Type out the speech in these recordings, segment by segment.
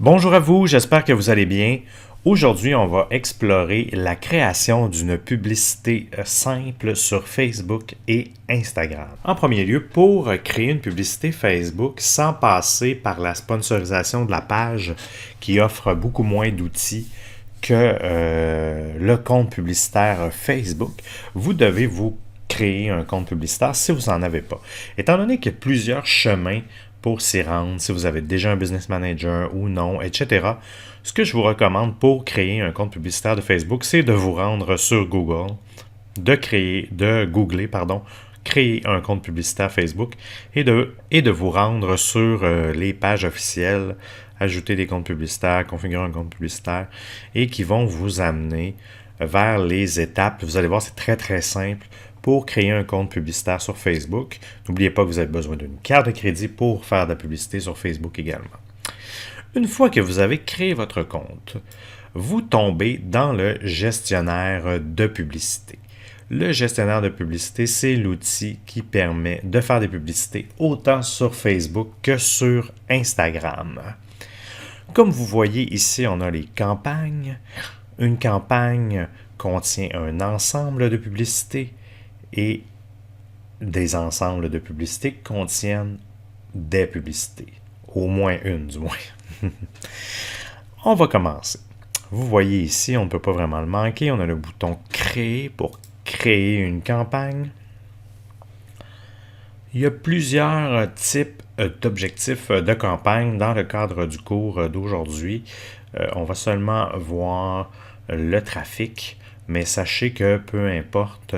Bonjour à vous, j'espère que vous allez bien. Aujourd'hui, on va explorer la création d'une publicité simple sur Facebook et Instagram. En premier lieu, pour créer une publicité Facebook sans passer par la sponsorisation de la page qui offre beaucoup moins d'outils que le compte publicitaire Facebook, vous devez vous créer un compte publicitaire si vous n'en avez pas. Étant donné qu'il y a plusieurs chemins pour s'y rendre, si vous avez déjà un business manager ou non, etc. Ce que je vous recommande pour créer un compte publicitaire de Facebook, c'est de vous rendre sur Google, de googler, créer un compte publicitaire Facebook et de vous rendre sur les pages officielles, ajouter des comptes publicitaires, configurer un compte publicitaire et qui vont vous amener vers les étapes. Vous allez voir, c'est très très simple pour créer un compte publicitaire sur Facebook. N'oubliez pas que vous avez besoin d'une carte de crédit pour faire de la publicité sur Facebook également. Une fois que vous avez créé votre compte, vous tombez dans le gestionnaire de publicité. Le gestionnaire de publicité, c'est l'outil qui permet de faire des publicités autant sur Facebook que sur Instagram. Comme vous voyez ici, on a les campagnes. Une campagne contient un ensemble de publicités et des ensembles de publicités contiennent des publicités. Au moins une, du moins. On va commencer. Vous voyez ici, on ne peut pas vraiment le manquer. On a le bouton « Créer » pour créer une campagne. Il y a plusieurs types d'objectifs de campagne dans le cadre du cours d'aujourd'hui. On va seulement voir le trafic, mais sachez que peu importe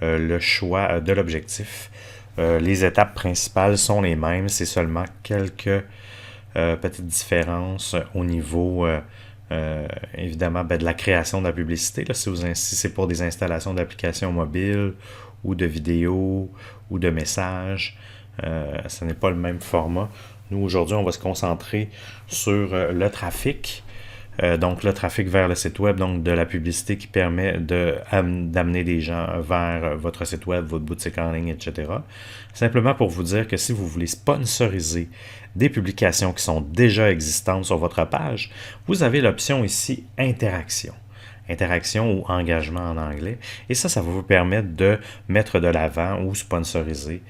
le choix de l'objectif, les étapes principales sont les mêmes. C'est seulement quelques petites différences au niveau, évidemment, de la création de la publicité. Là, si c'est pour des installations d'applications mobiles ou de vidéos ou de messages, ce n'est pas le même format. Nous, aujourd'hui, on va se concentrer sur le trafic. Donc, le trafic vers le site web, donc de la publicité qui permet d'amener des gens vers votre site web, votre boutique en ligne, etc. Simplement pour vous dire que si vous voulez sponsoriser des publications qui sont déjà existantes sur votre page, vous avez l'option ici « Interaction ». Interaction ou engagement en anglais. Et ça va vous permettre de mettre de l'avant ou sponsoriser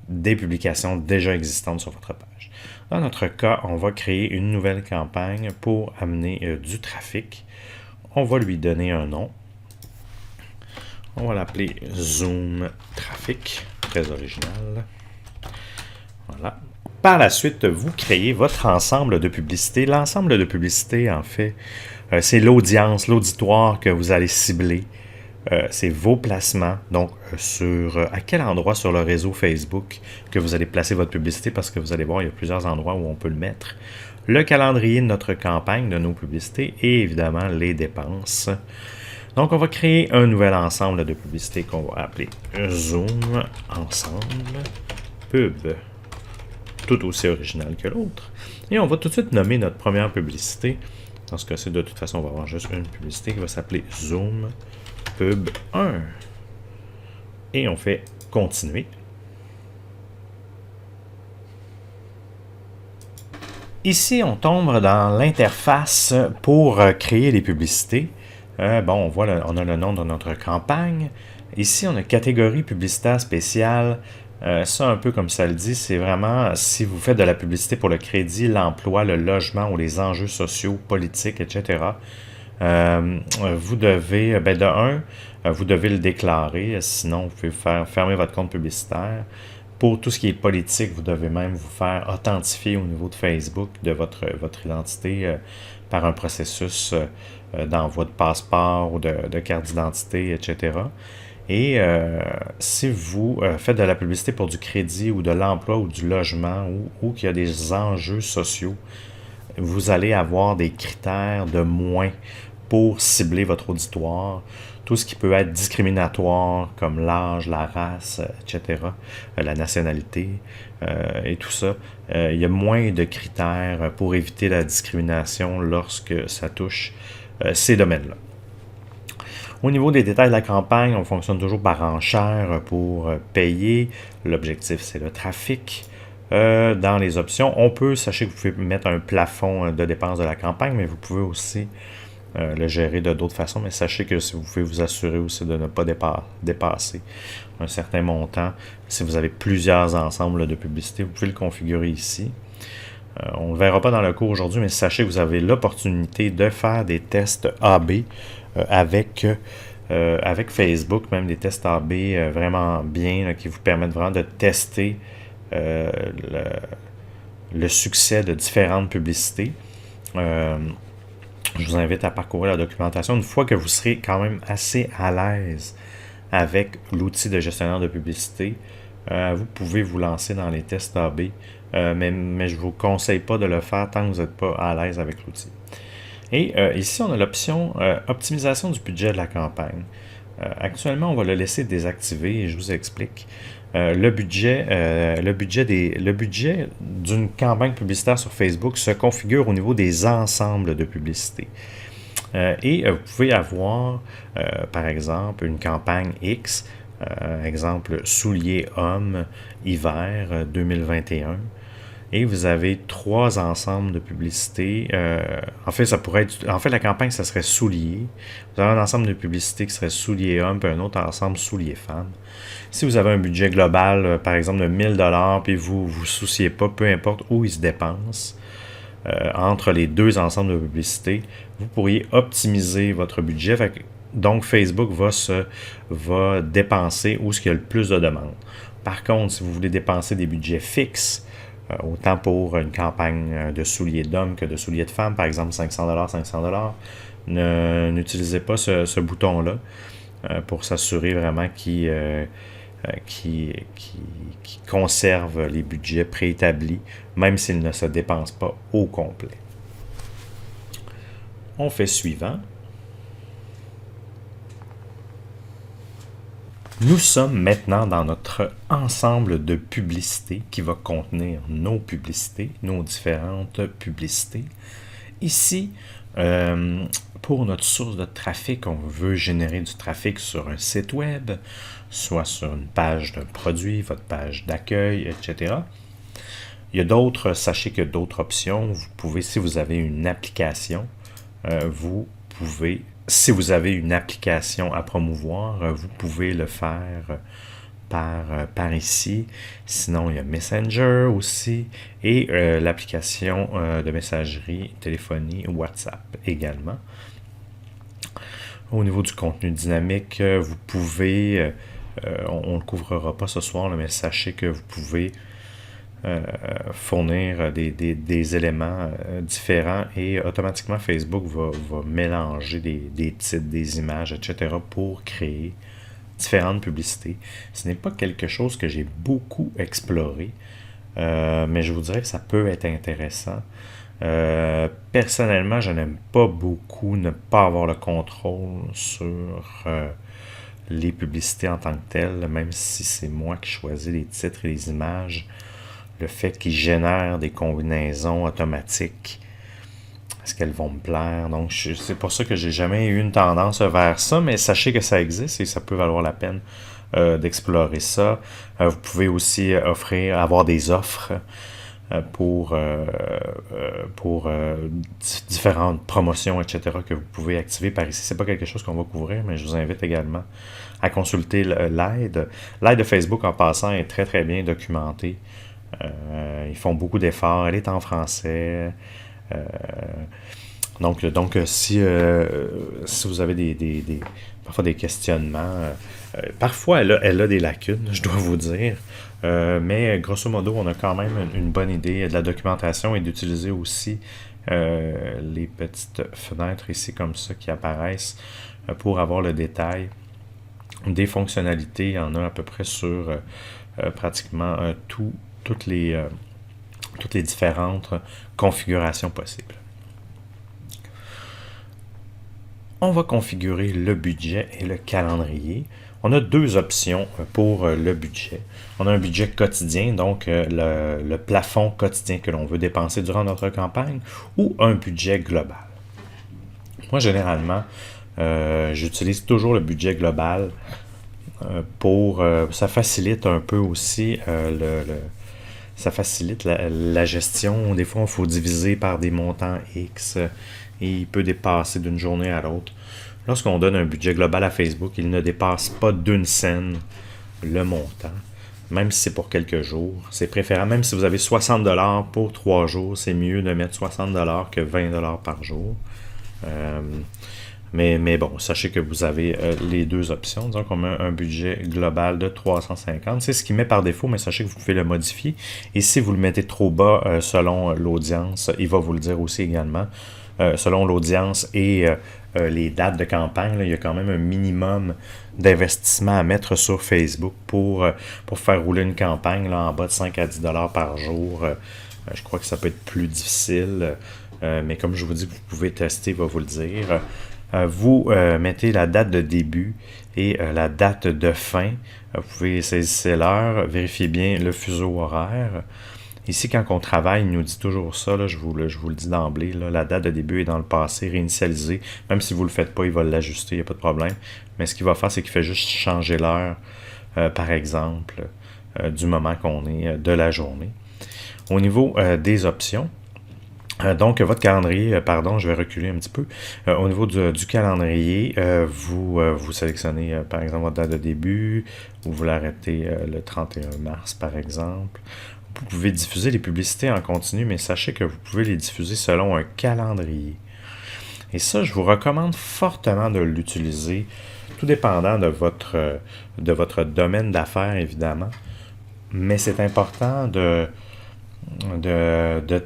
des publications déjà existantes sur votre page. Dans notre cas, on va créer une nouvelle campagne pour amener du trafic. On va lui donner un nom. On va l'appeler Zoom Trafic. Très original. Voilà. Par la suite, vous créez votre ensemble de publicités. L'ensemble de publicités, en fait, c'est l'audience, l'auditoire que vous allez cibler. C'est vos placements, donc à quel endroit sur le réseau Facebook que vous allez placer votre publicité, parce que vous allez voir, il y a plusieurs endroits où on peut le mettre. Le calendrier de notre campagne, de nos publicités, et évidemment les dépenses. Donc, on va créer un nouvel ensemble de publicités qu'on va appeler Zoom Ensemble Pub. Tout aussi original que l'autre. Et on va tout de suite nommer notre première publicité. Dans ce cas-ci, de toute façon, on va avoir juste une publicité qui va s'appeler Zoom Pub 1. Et on fait continuer. Ici, on tombe dans l'interface pour créer les publicités. On voit, on a le nom de notre campagne. Ici, on a catégorie publicitaire spéciale. Ça, un peu comme ça le dit, c'est vraiment si vous faites de la publicité pour le crédit, l'emploi, le logement ou les enjeux sociaux, politiques, etc. Vous devez, vous devez le déclarer, sinon vous pouvez fermer votre compte publicitaire. Pour tout ce qui est politique, vous devez même vous faire authentifier au niveau de Facebook de votre identité par un processus d'envoi de passeport ou de carte d'identité, etc. Et si vous faites de la publicité pour du crédit ou de l'emploi ou du logement ou qu'il y a des enjeux sociaux, vous allez avoir des critères de moins pour cibler votre auditoire. Tout ce qui peut être discriminatoire, comme l'âge, la race, etc., la nationalité et tout ça. Il y a moins de critères pour éviter la discrimination lorsque ça touche ces domaines-là. Au niveau des détails de la campagne, on fonctionne toujours par enchère pour payer. L'objectif, c'est le trafic. dans les options, on peut, sachez que vous pouvez mettre un plafond de dépenses de la campagne, mais vous pouvez aussi le gérer de d'autres façons, mais sachez que vous pouvez vous assurer aussi de ne pas dépasser un certain montant. Si vous avez plusieurs ensembles de publicités, vous pouvez le configurer ici. On ne le verra pas dans le cours aujourd'hui, mais sachez que vous avez l'opportunité de faire des tests AB avec Facebook, même des tests AB vraiment bien, là, qui vous permettent vraiment de tester le succès de différentes publicités. Je vous invite à parcourir la documentation. Une fois que vous serez quand même assez à l'aise avec l'outil de gestionnaire de publicité, vous pouvez vous lancer dans les tests AB, mais je ne vous conseille pas de le faire tant que vous n'êtes pas à l'aise avec l'outil. Et ici, on a l'option optimisation du budget de la campagne. Actuellement, on va le laisser désactivé et je vous explique. Le budget d'une campagne publicitaire sur Facebook se configure au niveau des ensembles de publicité. Et vous pouvez avoir, par exemple, une campagne X, exemple souliers hommes hiver 2021. Et vous avez 3 ensembles de publicités. En fait, la campagne, ça serait souliers. Vous avez un ensemble de publicités qui serait souliers hommes, puis un autre ensemble souliers femmes. Si vous avez un budget global, par exemple, de 1000 $, puis vous vous souciez pas, peu importe où il se dépense, entre les deux ensembles de publicités, vous pourriez optimiser votre budget. Donc, Facebook va dépenser où il y a le plus de demandes. Par contre, si vous voulez dépenser des budgets fixes, autant pour une campagne de souliers d'hommes que de souliers de femmes, par exemple 500 $, 500 $, n'utilisez pas ce bouton-là pour s'assurer vraiment qu'il conserve les budgets préétablis, même s'ils ne se dépensent pas au complet. On fait suivant. Nous sommes maintenant dans notre ensemble de publicités qui va contenir nos publicités, nos différentes publicités. Ici, pour notre source de trafic, on veut générer du trafic sur un site web, soit sur une page d'un produit, votre page d'accueil, etc. Il y a d'autres, sachez qu'il y a d'autres options. Vous pouvez, si vous avez une application, si vous avez une application à promouvoir, vous pouvez le faire par ici. Sinon, il y a Messenger aussi et l'application de messagerie, téléphonie, WhatsApp également. Au niveau du contenu dynamique, vous pouvez, on ne le couvrira pas ce soir, mais sachez que vous pouvez fournir des éléments différents et automatiquement Facebook va mélanger des titres, des images, etc. pour créer différentes publicités. Ce n'est pas quelque chose que j'ai beaucoup exploré, mais je vous dirais que ça peut être intéressant. Personnellement, je n'aime pas beaucoup ne pas avoir le contrôle sur les publicités en tant que telles, même si c'est moi qui choisis les titres et les images. Le fait qu'ils génèrent des combinaisons automatiques, est-ce qu'elles vont me plaire? Donc, c'est pour ça que j'ai jamais eu une tendance vers ça, mais sachez que ça existe et ça peut valoir la peine d'explorer ça. Vous pouvez aussi avoir des offres pour différentes promotions, etc., que vous pouvez activer par ici. C'est pas quelque chose qu'on va couvrir, mais je vous invite également à consulter l'aide. L'aide de Facebook, en passant, est très, très bien documentée. Ils font beaucoup d'efforts. Elle est en français. Donc si vous avez parfois des questionnements, parfois elle a des lacunes, je dois vous dire. Mais grosso modo, on a quand même une bonne idée de la documentation et d'utiliser aussi les petites fenêtres ici comme ça qui apparaissent pour avoir le détail des fonctionnalités. Il y en a à peu près sur pratiquement toutes les différentes configurations possibles. On va configurer le budget et le calendrier. On a 2 options pour le budget. On a un budget quotidien, donc le plafond quotidien que l'on veut dépenser durant notre campagne, ou un budget global. Moi, généralement, j'utilise toujours le budget global ça facilite un peu aussi ça facilite la gestion. Des fois, il faut diviser par des montants X et il peut dépasser d'une journée à l'autre. Lorsqu'on donne un budget global à Facebook, il ne dépasse pas d'une scène le montant. Même si c'est pour quelques jours, c'est préférable. Même si vous avez 60$ pour 3 jours, c'est mieux de mettre 60$ que 20$ par jour. Mais bon, sachez que vous avez les deux options. Disons qu'on met un budget global de 350. C'est ce qu'il met par défaut, mais sachez que vous pouvez le modifier. Et si vous le mettez trop bas selon l'audience, il va vous le dire aussi également. Selon l'audience et les dates de campagne, là, il y a quand même un minimum d'investissement à mettre sur Facebook pour faire rouler une campagne là, en bas de 5 à 10$ par jour. Je crois que ça peut être plus difficile, mais comme je vous dis, vous pouvez tester, il va vous le dire. Vous mettez la date de début et la date de fin. Vous pouvez saisir l'heure, vérifiez bien le fuseau horaire. Ici, quand on travaille, il nous dit toujours ça, là, je vous le dis d'emblée, là, la date de début est dans le passé, réinitialisée. Même si vous ne le faites pas, il va l'ajuster, il n'y a pas de problème. Mais ce qu'il va faire, c'est qu'il fait juste changer l'heure, par exemple, du moment qu'on est de la journée. Au niveau des options, donc, votre calendrier, je vais reculer un petit peu. Au niveau du calendrier, vous sélectionnez, par exemple, votre date de début, ou vous l'arrêtez le 31 mars, par exemple. Vous pouvez diffuser les publicités en continu, mais sachez que vous pouvez les diffuser selon un calendrier. Et ça, je vous recommande fortement de l'utiliser, tout dépendant de votre domaine d'affaires, évidemment. Mais c'est important de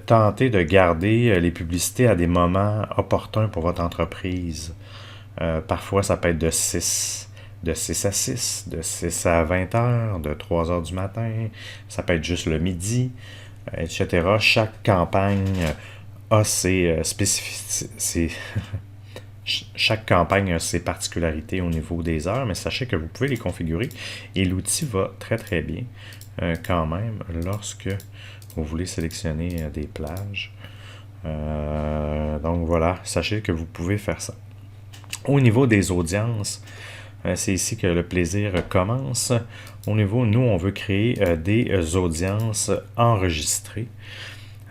tenter de garder les publicités à des moments opportuns pour votre entreprise. Parfois, ça peut être de 6 à 6, de 6 à 20 heures, de 3 heures du matin, ça peut être juste le midi, etc. Chaque campagne a ses spécificités. Chaque campagne a ses particularités au niveau des heures, mais sachez que vous pouvez les configurer et l'outil va très très bien quand même lorsque vous voulez sélectionner des plages. Donc voilà, sachez que vous pouvez faire ça. Au niveau des audiences, c'est ici que le plaisir commence. Au niveau, nous, on veut créer des audiences enregistrées.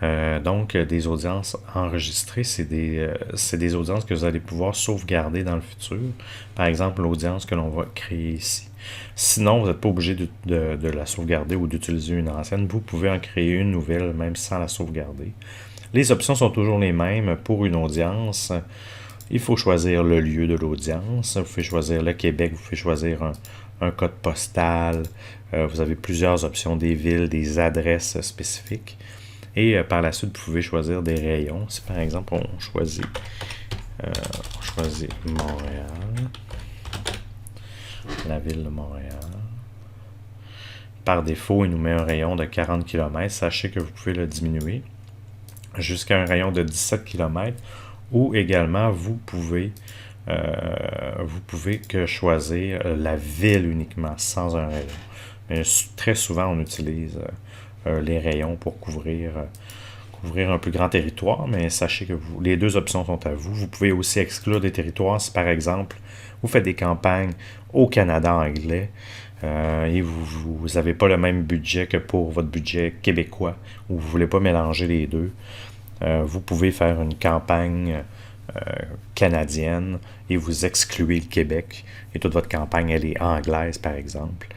Donc, des audiences enregistrées, c'est des audiences que vous allez pouvoir sauvegarder dans le futur. Par exemple, l'audience que l'on va créer ici. Sinon, vous n'êtes pas obligé de la sauvegarder ou d'utiliser une ancienne. Vous pouvez en créer une nouvelle, même sans la sauvegarder. Les options sont toujours les mêmes pour une audience. Il faut choisir le lieu de l'audience. Vous pouvez choisir le Québec, vous pouvez choisir un code postal. Vous avez plusieurs options, des villes, des adresses spécifiques. Et par la suite, vous pouvez choisir des rayons. Si par exemple, on choisit Montréal, la ville de Montréal. Par défaut, il nous met un rayon de 40 km. Sachez que vous pouvez le diminuer jusqu'à un rayon de 17 km. Ou également, vous pouvez que choisir la ville uniquement, sans un rayon. Mais très souvent, on utilise les rayons pour couvrir un plus grand territoire, mais sachez que les deux options sont à vous. Vous pouvez aussi exclure des territoires si, par exemple, vous faites des campagnes au Canada anglais et vous n'avez pas le même budget que pour votre budget québécois, ou vous ne voulez pas mélanger les deux. Vous pouvez faire une campagne canadienne et vous excluez le Québec et toute votre campagne elle est anglaise par exemple,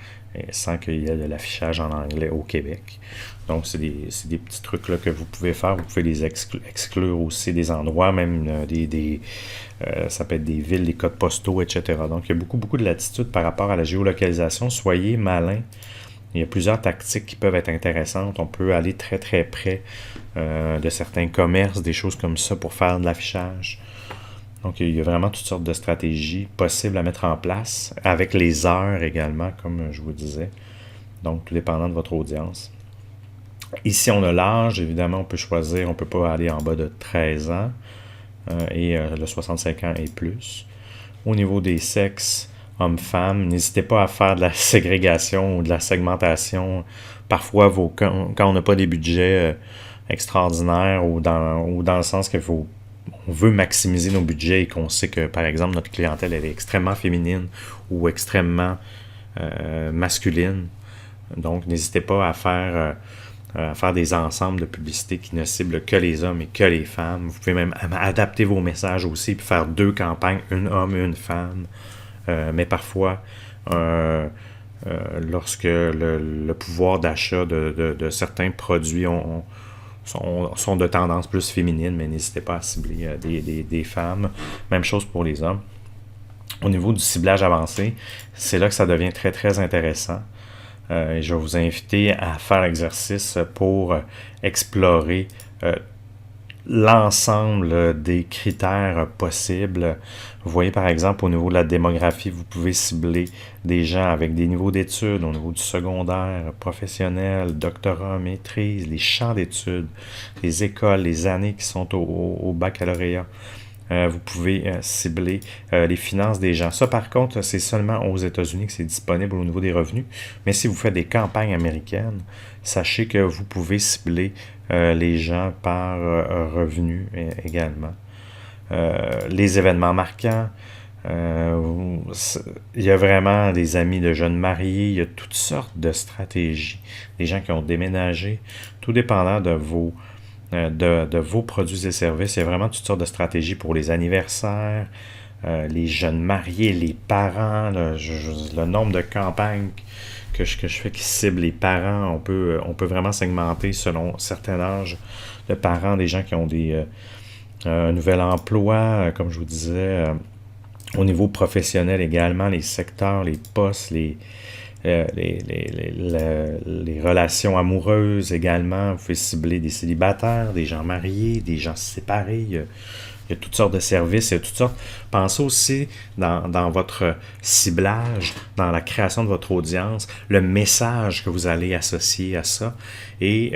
sans qu'il y ait de l'affichage en anglais au Québec. Donc c'est des petits trucs là que vous pouvez faire. Vous pouvez les exclure aussi des endroits, même ça peut être des villes, des codes postaux, etc. Donc il y a beaucoup de latitude par rapport à la géolocalisation. Soyez malin. Il y a plusieurs tactiques qui peuvent être intéressantes. On peut aller très très près de certains commerces, des choses comme ça pour faire de l'affichage. Donc il y a vraiment toutes sortes de stratégies possibles à mettre en place, avec les heures également, comme je vous disais. Donc tout dépendant de votre audience. Ici on a l'âge, évidemment on peut choisir, on ne peut pas aller en bas de 13 ans et le 65 ans et plus. Au niveau des sexes, hommes-femmes, n'hésitez pas à faire de la ségrégation ou de la segmentation. Parfois, quand on n'a pas des budgets extraordinaires ou dans le sens on veut maximiser nos budgets et qu'on sait que, par exemple, notre clientèle elle est extrêmement féminine ou extrêmement masculine. Donc, n'hésitez pas à faire faire des ensembles de publicités qui ne ciblent que les hommes et que les femmes. Vous pouvez même adapter vos messages aussi, puis faire 2 campagnes, une homme et une femme. Mais parfois, lorsque le pouvoir d'achat de certains produits sont de tendance plus féminine, mais n'hésitez pas à cibler des femmes. Même chose pour les hommes. Au niveau du ciblage avancé, c'est là que ça devient très, très intéressant. Et je vais vous inviter à faire l'exercice pour explorer l'ensemble des critères possibles. Vous voyez par exemple au niveau de la démographie, vous pouvez cibler des gens avec des niveaux d'études au niveau du secondaire, professionnel, doctorat, maîtrise, les champs d'études, les écoles, les années qui sont au baccalauréat. Vous pouvez cibler les finances des gens. Ça, par contre, c'est seulement aux États-Unis que c'est disponible au niveau des revenus. Mais si vous faites des campagnes américaines, sachez que vous pouvez cibler les gens par revenus également. Les événements marquants. Il y a vraiment des amis de jeunes mariés. Il y a toutes sortes de stratégies. Des gens qui ont déménagé. Tout dépendant de vos produits et services. Il y a vraiment toutes sortes de stratégies pour les anniversaires, les jeunes mariés, les parents, le nombre de campagnes que je fais qui ciblent les parents. On peut vraiment segmenter selon certains âges de parents, des gens qui ont un nouvel emploi, comme je vous disais, au niveau professionnel également, les secteurs, les postes, les relations amoureuses également. Vous pouvez cibler des célibataires, des gens mariés, des gens séparés. Il y a toutes sortes de services, il y a toutes sortes. Pensez aussi dans votre ciblage, dans la création de votre audience, le message que vous allez associer à ça. Et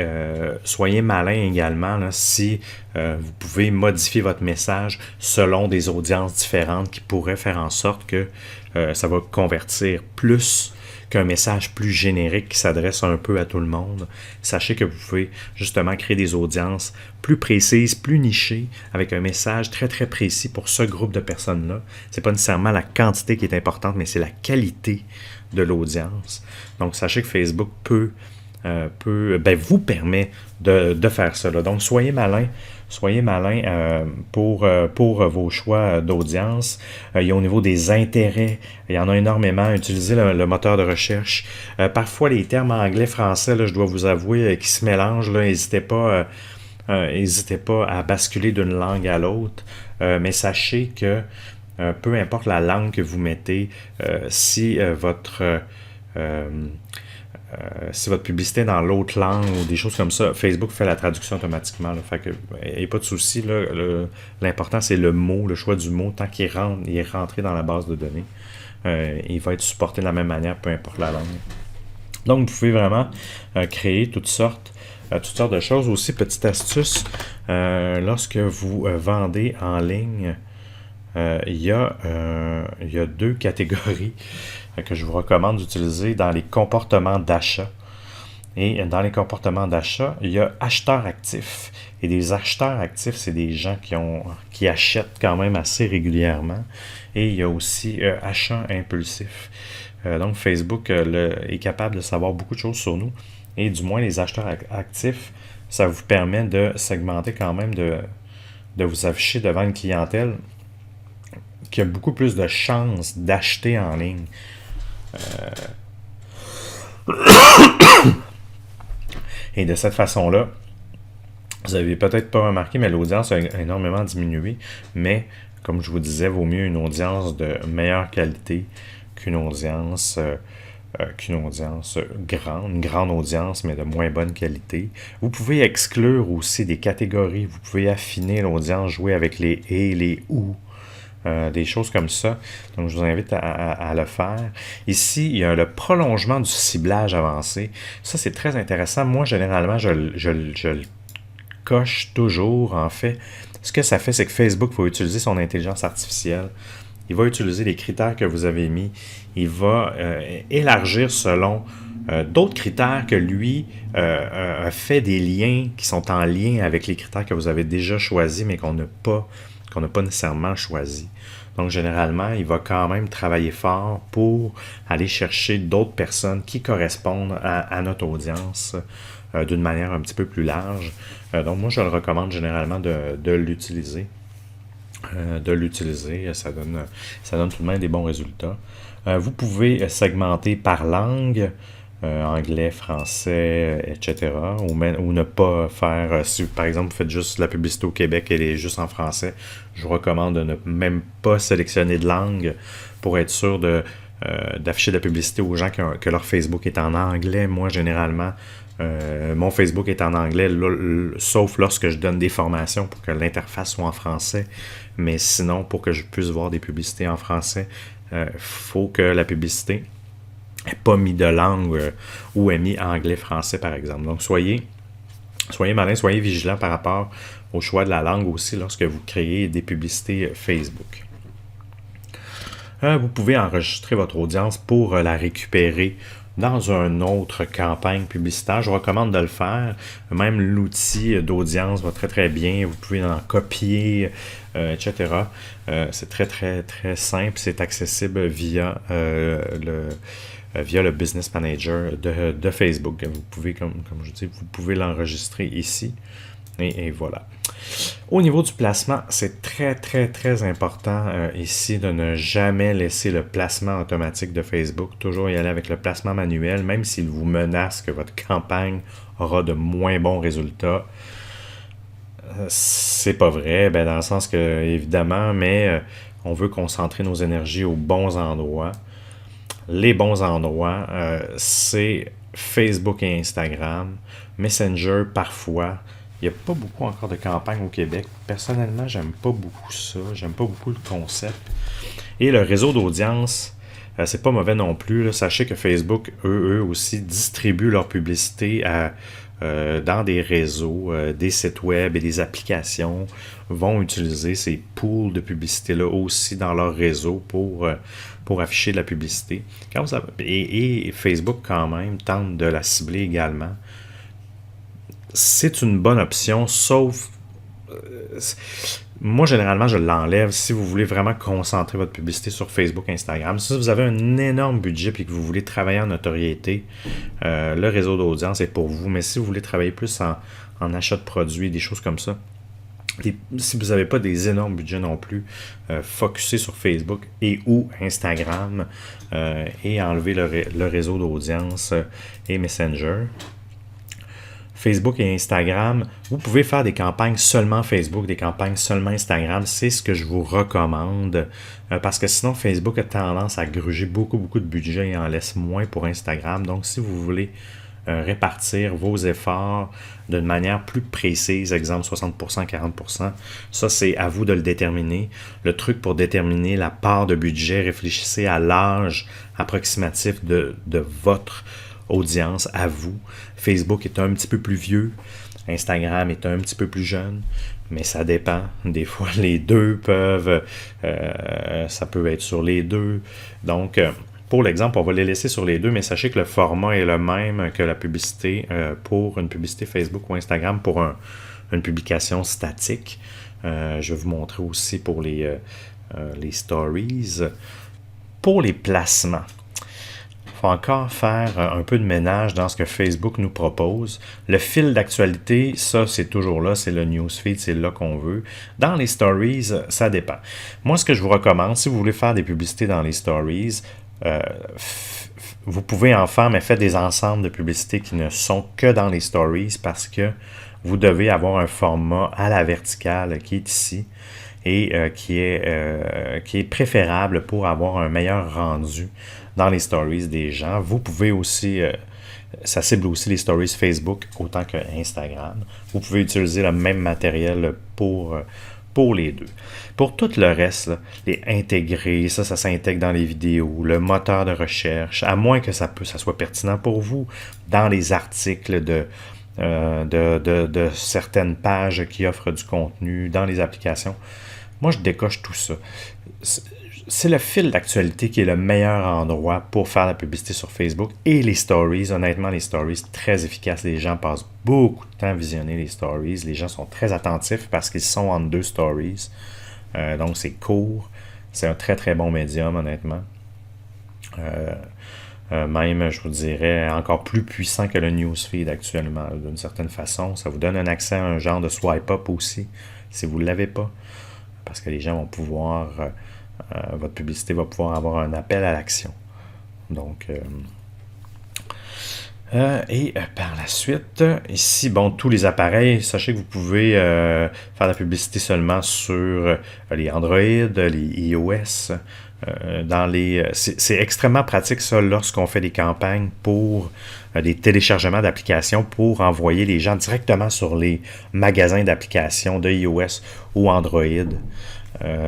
soyez malin également là, si vous pouvez modifier votre message selon des audiences différentes qui pourraient faire en sorte que ça va convertir plus qu'un message plus générique qui s'adresse un peu à tout le monde. Sachez que vous pouvez justement créer des audiences plus précises, plus nichées, avec un message très très précis pour ce groupe de personnes-là. C'est pas nécessairement la quantité qui est importante, mais c'est la qualité de l'audience. Donc sachez que Facebook vous permet de faire cela. Donc soyez malin pour vos choix d'audience. Il y a au niveau des intérêts, il y en a énormément. Utilisez le moteur de recherche. Parfois, les termes anglais-français, là, je dois vous avouer, qui se mélangent, là, n'hésitez pas à basculer d'une langue à l'autre. Mais sachez que peu importe la langue que vous mettez, si votre publicité est dans l'autre langue ou des choses comme ça, Facebook fait la traduction automatiquement. Là. Fait que il n'y a pas de souci. L'important, c'est le mot, le choix du mot. Tant qu'il est rentré dans la base de données, il va être supporté de la même manière, peu importe la langue. Donc, vous pouvez vraiment créer toutes sortes de choses. Aussi, petite astuce, lorsque vous vendez en ligne, il y a 2 catégories que je vous recommande d'utiliser dans les comportements d'achat. Et dans les comportements d'achat, il y a acheteurs actifs. Et des acheteurs actifs, c'est des gens qui achètent quand même assez régulièrement. Et il y a aussi achats impulsifs. Donc Facebook est capable de savoir beaucoup de choses sur nous. Et du moins, les acheteurs actifs, ça vous permet de segmenter quand même, de vous afficher devant une clientèle qui a beaucoup plus de chances d'acheter en ligne. Et de cette façon-là, vous n'avez peut-être pas remarqué, mais l'audience a énormément diminué. Mais, comme je vous disais, vaut mieux une audience de meilleure qualité qu'une audience grande, une grande audience, mais de moins bonne qualité. Vous pouvez exclure aussi des catégories. Vous pouvez affiner l'audience, jouer avec les « et », les « ou ». Des choses comme ça. Donc, je vous invite à le faire. Ici, il y a le prolongement du ciblage avancé. Ça, c'est très intéressant. Moi, généralement, je le coche toujours. En fait, ce que ça fait, c'est que Facebook va utiliser son intelligence artificielle. Il va utiliser les critères que vous avez mis. Il va élargir selon d'autres critères que lui a fait des liens qui sont en lien avec les critères que vous avez déjà choisis, mais qu'on n'a pas nécessairement choisi. Donc, généralement, il va quand même travailler fort pour aller chercher d'autres personnes qui correspondent à notre audience d'une manière un petit peu plus large. Donc, moi, je le recommande généralement de l'utiliser. Ça donne tout de même des bons résultats. Vous pouvez segmenter par langue, anglais, français, etc. Ou ne pas faire, si par exemple vous faites juste la publicité au Québec, elle est juste en français, je vous recommande de ne même pas sélectionner de langue pour être sûr d'afficher de la publicité aux gens que leur Facebook est en anglais. Moi, généralement, mon Facebook est en anglais, sauf lorsque je donne des formations pour que l'interface soit en français. Mais sinon, pour que je puisse voir des publicités en français, faut que la publicité n'ait pas mis de langue ou ait mis anglais-français, par exemple. Donc, soyez malin, soyez vigilant par rapport au choix de la langue aussi lorsque vous créez des publicités Facebook. Vous pouvez enregistrer votre audience pour la récupérer dans une autre campagne publicitaire. Je vous recommande de le faire. Même l'outil d'audience va très très bien. Vous pouvez en copier, etc. C'est très très très simple. C'est accessible via le Business Manager de Facebook. Vous pouvez, comme je dis, vous pouvez l'enregistrer ici. Et voilà. Au niveau du placement, c'est très, très, très important ici de ne jamais laisser le placement automatique de Facebook. Toujours y aller avec le placement manuel, même s'il vous menace que votre campagne aura de moins bons résultats. C'est pas vrai, dans le sens que, évidemment, mais on veut concentrer nos énergies aux bons endroits. Les bons endroits, c'est Facebook et Instagram. Messenger, parfois. Il n'y a pas beaucoup encore de campagnes au Québec. Personnellement, j'aime pas beaucoup ça. J'aime pas beaucoup le concept. Et le réseau d'audience, c'est pas mauvais non plus. Sachez que Facebook, eux aussi, distribuent leur publicité dans des réseaux, des sites web et des applications vont utiliser ces pools de publicité-là aussi dans leur réseau pour afficher de la publicité. Et Facebook, quand même, tente de la cibler également. C'est une bonne option, sauf... moi, généralement, je l'enlève si vous voulez vraiment concentrer votre publicité sur Facebook, Instagram. Si vous avez un énorme budget et que vous voulez travailler en notoriété, le réseau d'audience est pour vous. Mais si vous voulez travailler plus en achat de produits, des choses comme ça, si vous n'avez pas des énormes budgets non plus, focussez sur Facebook et ou Instagram et enlevez le réseau d'audience et Messenger. Facebook et Instagram, vous pouvez faire des campagnes seulement Facebook, des campagnes seulement Instagram. C'est ce que je vous recommande parce que sinon Facebook a tendance à gruger beaucoup de budget et en laisse moins pour Instagram. Donc, si vous voulez répartir vos efforts d'une manière plus précise, exemple 60%, 40%, ça c'est à vous de le déterminer. Le truc pour déterminer la part de budget, réfléchissez à l'âge approximatif de votre audience à vous. Facebook est un petit peu plus vieux, Instagram est un petit peu plus jeune, mais ça dépend. Des fois, les deux ça peut être sur les deux. Donc, pour l'exemple, on va les laisser sur les deux, mais sachez que le format est le même que la publicité pour une publicité Facebook ou Instagram pour une publication statique. Je vais vous montrer aussi pour les stories. Pour les placements, faut encore faire un peu de ménage dans ce que Facebook nous propose. Le fil d'actualité, ça, c'est toujours là, c'est le newsfeed, c'est là qu'on veut. Dans les stories, ça dépend. Moi, ce que je vous recommande, si vous voulez faire des publicités dans les stories, vous pouvez en faire, mais faites des ensembles de publicités qui ne sont que dans les stories parce que vous devez avoir un format à la verticale qui est ici et qui est préférable pour avoir un meilleur rendu dans les stories des gens. Vous pouvez aussi, ça cible aussi les stories Facebook autant que Instagram. Vous pouvez utiliser le même matériel pour les deux. Pour tout le reste, là, les intégrer, ça s'intègre dans les vidéos, le moteur de recherche, à moins que ça soit pertinent pour vous, dans les articles de certaines pages qui offrent du contenu, dans les applications. Moi, je décoche tout ça. C'est le fil d'actualité qui est le meilleur endroit pour faire la publicité sur Facebook et les stories. Honnêtement, les stories, très efficaces. Les gens passent beaucoup de temps à visionner les stories. Les gens sont très attentifs parce qu'ils sont entre deux stories. Donc, c'est court, C'est un très très bon médium, honnêtement. Même, je vous dirais, encore plus puissant que le newsfeed actuellement, d'une certaine façon. Ça vous donne un accès à un genre de swipe-up aussi, si vous ne l'avez pas. Parce que les gens vont pouvoir, votre publicité va pouvoir avoir un appel à l'action. Donc, par la suite, ici, bon, tous les appareils, sachez que vous pouvez faire la publicité seulement sur les Android, les iOS. C'est extrêmement pratique ça lorsqu'on fait des campagnes pour des téléchargements d'applications pour envoyer les gens directement sur les magasins d'applications de iOS ou Android.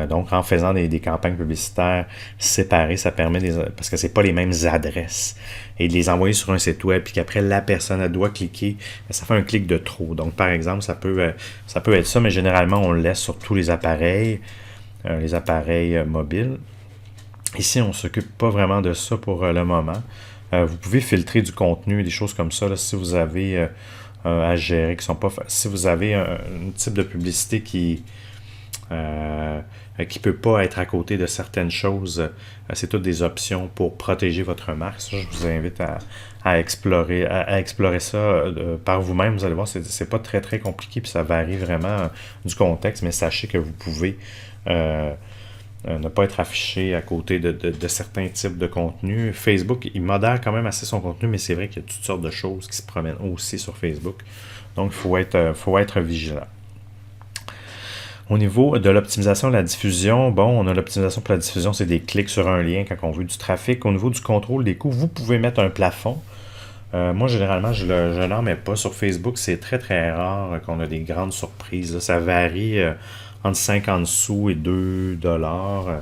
Donc, en faisant des campagnes publicitaires séparées, ça permet, parce que c'est pas les mêmes adresses, et de les envoyer sur un site web, puis qu'après, la personne elle doit cliquer, ça fait un clic de trop. Donc, par exemple, ça peut être ça, mais généralement, on le laisse sur tous les appareils mobiles. Ici, on ne s'occupe pas vraiment de ça pour le moment. Vous pouvez filtrer du contenu, des choses comme ça, là, si vous avez à gérer, qui sont pas. Si vous avez un type de publicité qui peut pas être à côté de certaines choses. C'est toutes des options pour protéger votre marque. Ça, je vous invite à explorer ça par vous-même. Vous allez voir, c'est pas très très compliqué, puis ça varie vraiment du contexte, mais sachez que vous pouvez ne pas être affiché à côté de certains types de contenus. Facebook, il modère quand même assez son contenu, mais c'est vrai qu'il y a toutes sortes de choses qui se promènent aussi sur Facebook. Donc, il faut être vigilant. Au niveau de l'optimisation de la diffusion, bon, on a l'optimisation pour la diffusion, c'est des clics sur un lien quand on veut du trafic. Au niveau du contrôle des coûts, vous pouvez mettre un plafond. Moi, généralement, je n'en mets pas. Sur Facebook, c'est très, très rare qu'on a des grandes surprises. Là. Ça varie entre 50 sous et 2 dollars,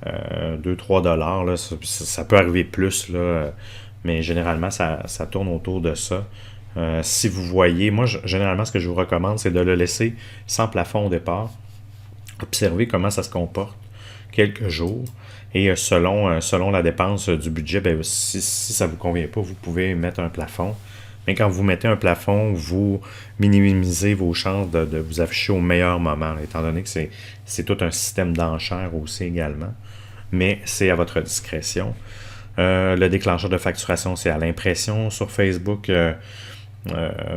2-3 dollars. Là. Ça peut arriver plus, là, mais généralement, ça tourne autour de ça. Si vous voyez, moi, généralement, ce que je vous recommande, c'est de le laisser sans plafond au départ. Observez comment ça se comporte quelques jours. Et selon la dépense du budget, ben, si ça ne vous convient pas, vous pouvez mettre un plafond. Mais quand vous mettez un plafond, vous minimisez vos chances de vous afficher au meilleur moment, étant donné que c'est tout un système d'enchères aussi également. Mais c'est à votre discrétion. Le déclencheur de facturation, c'est à l'impression sur Facebook.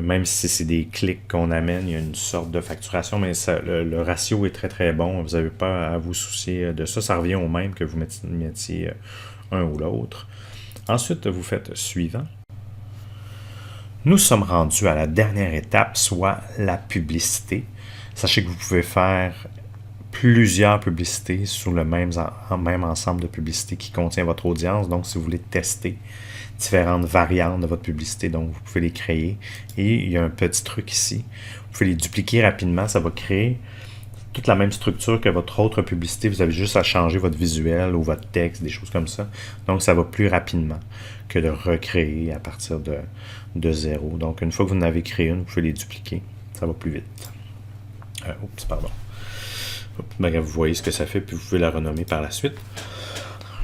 Même si c'est des clics qu'on amène, il y a une sorte de facturation, mais le ratio est très très bon. Vous n'avez pas à vous soucier de ça. Ça revient au même que vous mettiez un ou l'autre. Ensuite, vous faites suivant. Nous sommes rendus à la dernière étape, soit la publicité. Sachez que vous pouvez faire plusieurs publicités sur le même ensemble de publicités qui contient votre audience. Donc, si vous voulez tester différentes variantes de votre publicité, donc vous pouvez les créer. Et il y a un petit truc ici. Vous pouvez les dupliquer rapidement. Ça va créer toute la même structure que votre autre publicité. Vous avez juste à changer votre visuel ou votre texte, des choses comme ça. Donc, ça va plus rapidement que de recréer à partir de zéro. Donc, une fois que vous en avez créé une, vous pouvez les dupliquer. Ça va plus vite. Ben, vous voyez ce que ça fait, puis vous pouvez la renommer par la suite.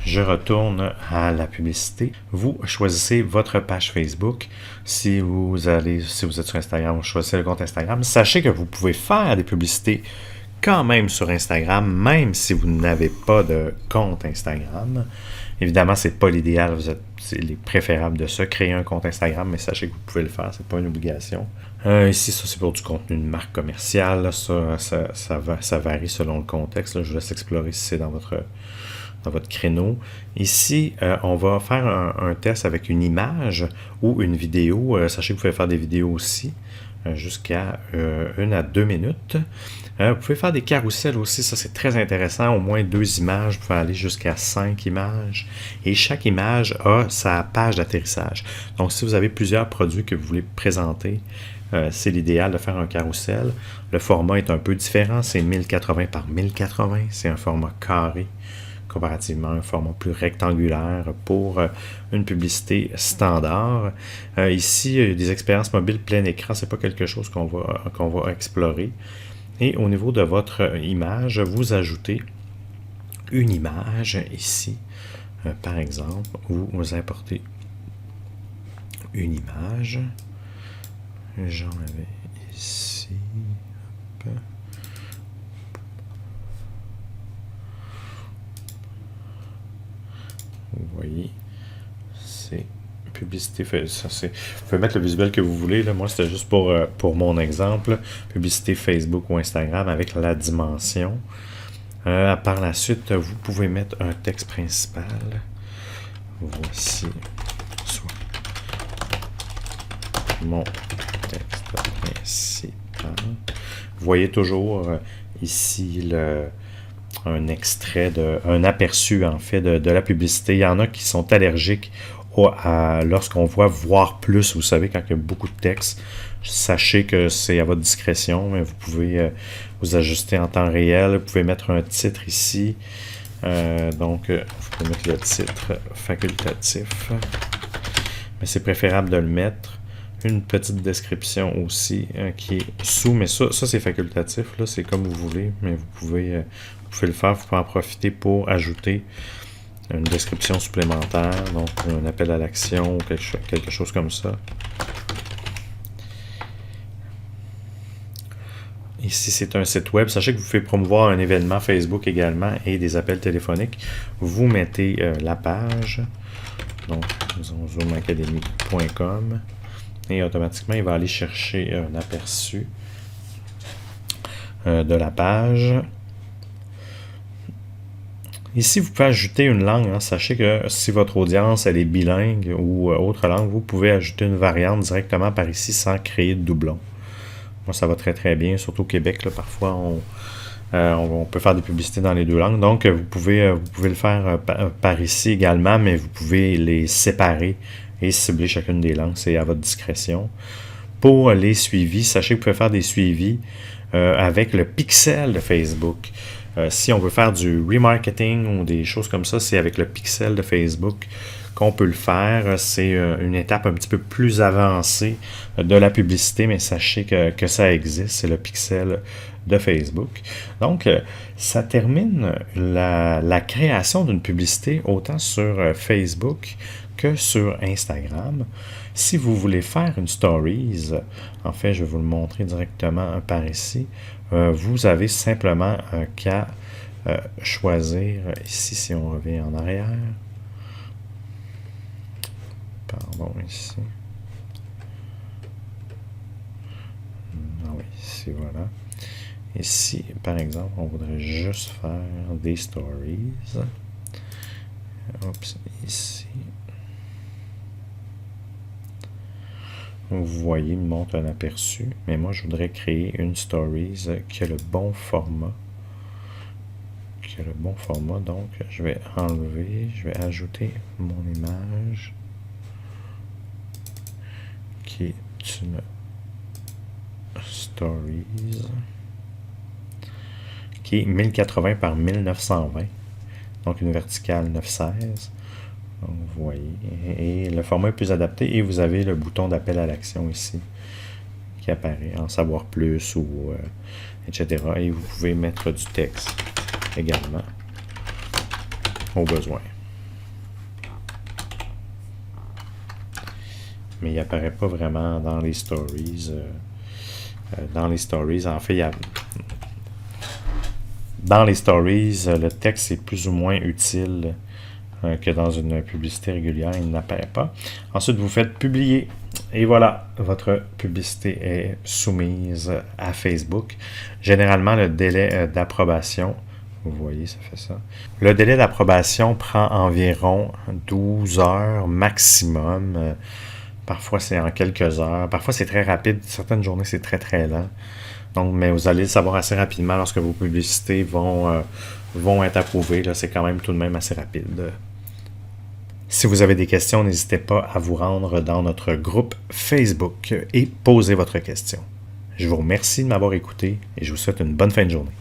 Je retourne à la publicité. Vous choisissez votre page Facebook. Si vous êtes sur Instagram, vous choisissez le compte Instagram. Sachez que vous pouvez faire des publicités quand même sur Instagram, même si vous n'avez pas de compte Instagram. Évidemment, c'est pas l'idéal. C'est préférable de se créer un compte Instagram, mais sachez que vous pouvez le faire. C'est pas une obligation. Ici, ça c'est pour du contenu de marque commerciale. Là, ça varie selon le contexte. Là, je vous laisse explorer si c'est dans votre créneau. Ici, on va faire un test avec une image ou une vidéo. Sachez que vous pouvez faire des vidéos aussi, jusqu'à 1 à 2 minutes. Vous pouvez faire des carousels aussi, ça c'est très intéressant. Au moins 2 images, vous pouvez aller jusqu'à 5 images. Et chaque image a sa page d'atterrissage. Donc, si vous avez plusieurs produits que vous voulez présenter, c'est l'idéal de faire un carrousel. Le format est un peu différent, c'est 1080 par 1080. C'est un format carré, comparativement à un format plus rectangulaire pour une publicité standard. Ici, des expériences mobiles plein écran, c'est pas quelque chose qu'on va explorer. Et au niveau de votre image, vous ajoutez une image ici, par exemple, où vous importez une image. J'en avais ici. Hop. Vous voyez, c'est publicité. Vous pouvez mettre le visuel que vous voulez. Là. Moi, c'était juste pour mon exemple. Publicité Facebook ou Instagram avec la dimension. Par la suite, vous pouvez mettre un texte principal. Voici mon texte principal. Vous voyez toujours ici un extrait, un aperçu en fait de la publicité. Il y en a qui sont allergiques lorsqu'on voit voir plus, vous savez, quand il y a beaucoup de texte. Sachez que c'est à votre discrétion, mais vous pouvez vous ajuster en temps réel. Vous pouvez mettre un titre ici. Donc, vous pouvez mettre le titre facultatif. Mais c'est préférable de le mettre. Une petite description aussi qui est sous, mais ça c'est facultatif, là, c'est comme vous voulez, mais vous pouvez le faire, vous pouvez en profiter pour ajouter une description supplémentaire, donc un appel à l'action ou quelque chose comme ça. Ici, c'est un site web. Sachez que vous pouvez promouvoir un événement Facebook également et des appels téléphoniques. Vous mettez la page, donc disons zoomacademy.com. Et automatiquement, il va aller chercher un aperçu de la page. Ici, vous pouvez ajouter une langue. Hein. Sachez que si votre audience elle est bilingue ou autre langue, vous pouvez ajouter une variante directement par ici sans créer de doublon. Moi, ça va très très bien, surtout au Québec. Là, parfois, on peut faire des publicités dans les deux langues. Donc, vous pouvez le faire par ici également, mais vous pouvez les séparer et cibler chacune des langues, c'est à votre discrétion. Pour les suivis, sachez que vous pouvez faire des suivis avec le pixel de Facebook. Si on veut faire du remarketing ou des choses comme ça, c'est avec le pixel de Facebook qu'on peut le faire. C'est une étape un petit peu plus avancée de la publicité, mais sachez que ça existe, c'est le pixel de Facebook. Donc, ça termine la création d'une publicité autant sur Facebook que sur Instagram. Si vous voulez faire une stories, en fait, je vais vous le montrer directement par ici. Vous avez simplement qu'à choisir, ici, si on revient en arrière, pardon, ici. Ah oui, ici, voilà. Ici, par exemple, on voudrait juste faire des stories. Oups, ici. Vous voyez, il me montre un aperçu, mais moi, je voudrais créer une stories qui a le bon format. Donc, je vais enlever, je vais ajouter mon image qui est une stories qui est 1080 par 1920, donc une verticale 916. Donc, vous voyez, et le format est plus adapté et vous avez le bouton d'appel à l'action ici qui apparaît, en savoir plus ou etc. Et vous pouvez mettre du texte également au besoin. Mais il n'apparaît pas vraiment dans les stories. En fait, dans les stories, le texte est plus ou moins utile que dans une publicité régulière, il n'apparaît pas. Ensuite, vous faites publier. Et voilà, votre publicité est soumise à Facebook. Généralement, le délai d'approbation, vous voyez, ça fait ça. Le délai d'approbation prend environ 12 heures maximum. Parfois, c'est en quelques heures. Parfois, c'est très rapide. Certaines journées, c'est très, très lent. Donc, mais vous allez le savoir assez rapidement lorsque vos publicités vont être approuvées. Là, c'est quand même tout de même assez rapide. Si vous avez des questions, n'hésitez pas à vous rendre dans notre groupe Facebook et poser votre question. Je vous remercie de m'avoir écouté et je vous souhaite une bonne fin de journée.